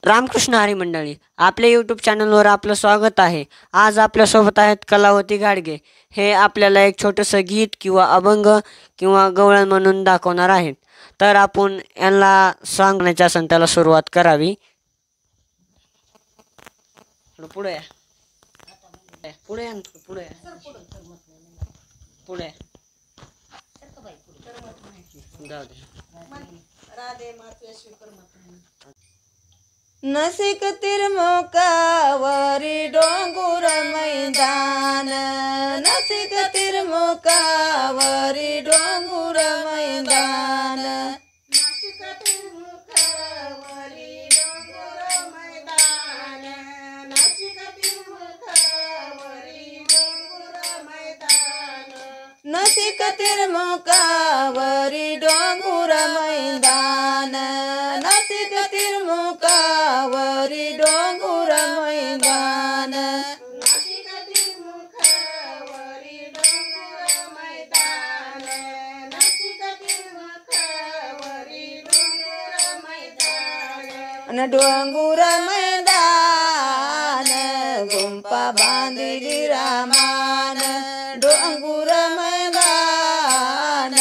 रामकृष्ण हरी मंडळी, आपल्या यूट्यूब चॅनलवर आपलं स्वागत आहे. आज आपल्यासोबत आहेत कलावती गाडगे. हे आपल्याला एक छोटंसं गीत किंवा अभंग किंवा गवळण म्हणून दाखवणार आहेत. तर आपण यांना सांगण्याच्या असेल त्याला सुरुवात करावी. पुढे या. पुढे या. पुढे या. पुढे जाऊ दे. नसिक तिरमुकावरी डोंगुर मैदान, नसिक तिरमुकावरी डोंगुर मैदान, नसिक तिरमुकावरी डोंगुर मैदान, नसिक तिरमुकावरी डोंगुर मैदान, नसिक तिरमुकावरी डोंगुर मैदान, नसिक तिरमुकावरी डोंगुर मैदान, नसिक तिरमुकावरी डोंगुर मैदान, नसिक तिरमुकावरी डोंगुर मैदान, डोंगुर मैदान गुंपा बांधिली रामान, डोंगुर मैदान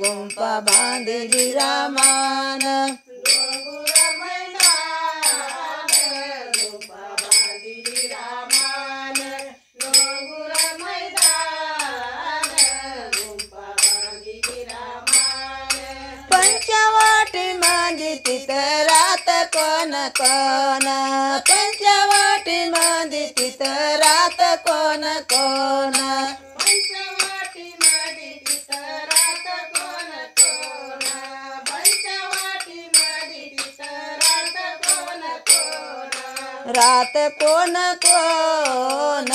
गुंपा बांधिली रामान, डोंगुर मैदान गुंपा बांधिली रामान, डोंगुर मैदान गुंपा बांधिली रामान, पंचवटी मध्ये तिथं रात कोण कोण, पंचवटी मध्ये तिथं रात कोण कोण, पंचवटी मध्ये तिथं रात कोण कोण, पंचवटी मध्ये तिथं रात कोण कोण, रात कोण कोण,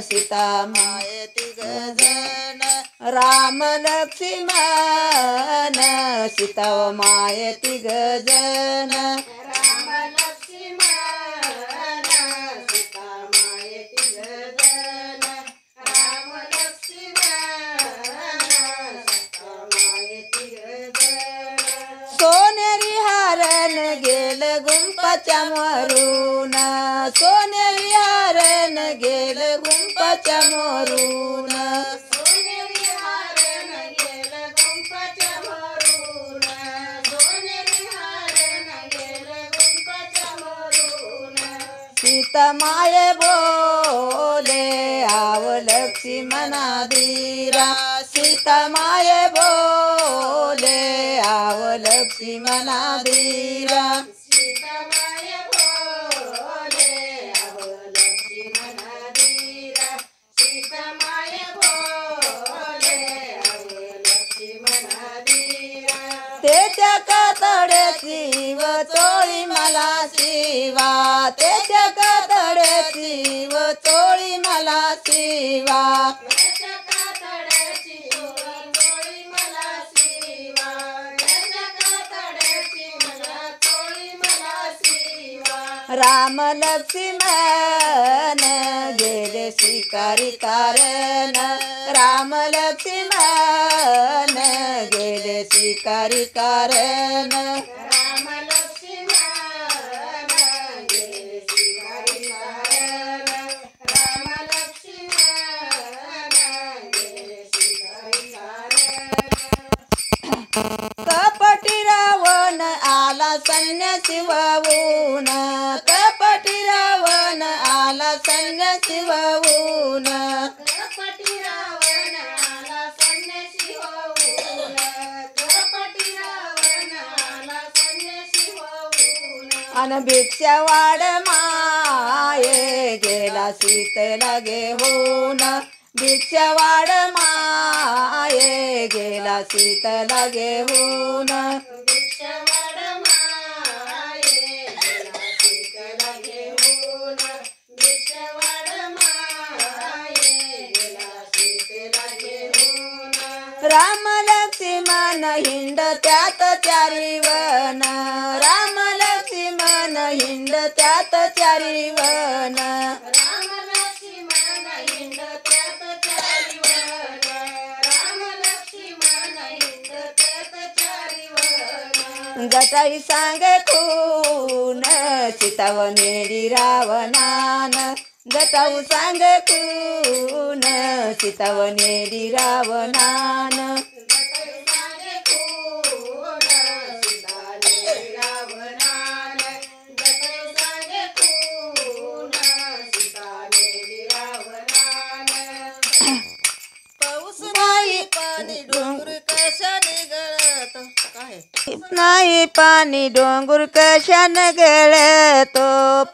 सीता माय तिघजण, राम लक्ष्मण सीता माय तिघजण, राम लक्ष्मण सीता माय तिघजण, राम लक्ष्मण सीता माय तिघजण, सोनेरी हरण गेलं गुंपाच्या मोरून, सोनेरी हरण गेलं गुंपाच्या मोरून, सोनेरी हरण गेलं गुंपाच्या मोरून, सोनेरी हरण गेलं गुंपाच्या मोरून, सीता माये बोले आव लक्ष्मणा धीरा, सीता माये बोले आव लक्ष्मणा धीरा, सीता माये बोले आव लक्ष्मणा धीरा, सीता माये बोले आव लक्ष्मणा धीरा, त्याच्या कातड्याची व चोळी मला शिवा, त्याच्या कातड्याची व चोळी मला शिवा, त्याच्या कातड्याची व चोळी मला शिवा, त्याच्या कातड्याची मला चोळी मला शिवा, राम लक्ष्मण गेले शिकारी कारण, राम लक्ष्मण गेले शिकारी कारण, राम लक्ष्मण गेले शिकारी कारण, राम लक्ष्मण गेले शिकारी कारण, कपटी रावण आला संन्यासी वाहून, कपटी रावण आला संन्यासी वाहून, कपटी रावण आला संन्यासी वाहून, कपटी रावण आला संन्यासी वाहून, अन भिक्षा वाड माये गेला सीतेला घेऊन, भिक्षा वाड माये गेला सीतेला घेऊन, भिक्षा वाड माये गेला सीतेला घेऊन, भिक्षा वाड माये गेला सीतेला घेऊन, राम लक्ष्मण हिंड त्यात चारी वन, राम लक्ष्मण हिंड त्यात चारी वन, राम लक्ष्मण हिंड त्यात चारी वन, राम लक्ष्मण हिंड त्यात चारी वन, जटाई सांगे खून सीतावनेरी रावणान जटाऊ सांगे खून सीतावनेरी रावणान पाऊस नाही पाणी डोंगर कशाने गळत नाही पाणी डोंगर कशाने गळतो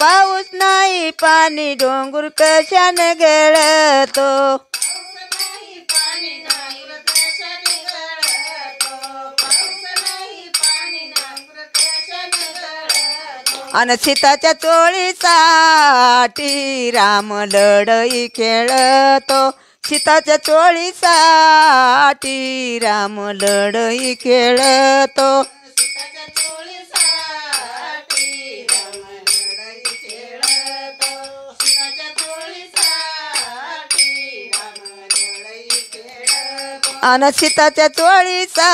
पाऊस नाही पाणी डोंगर कशाने गळतो अन सीताच्या चोळीसाठी राम लढई खेळतो सीताच्या चोळीसाठी राम लढई खेळतो अन सीताच्या चोळीसाठी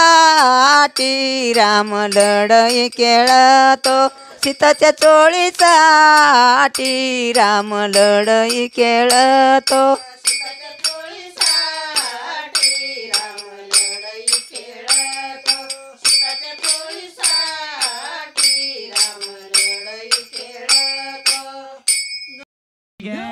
राम लढई खेळतो सीताच्या चोळीसाठी राम लढई खेळतो Yeah.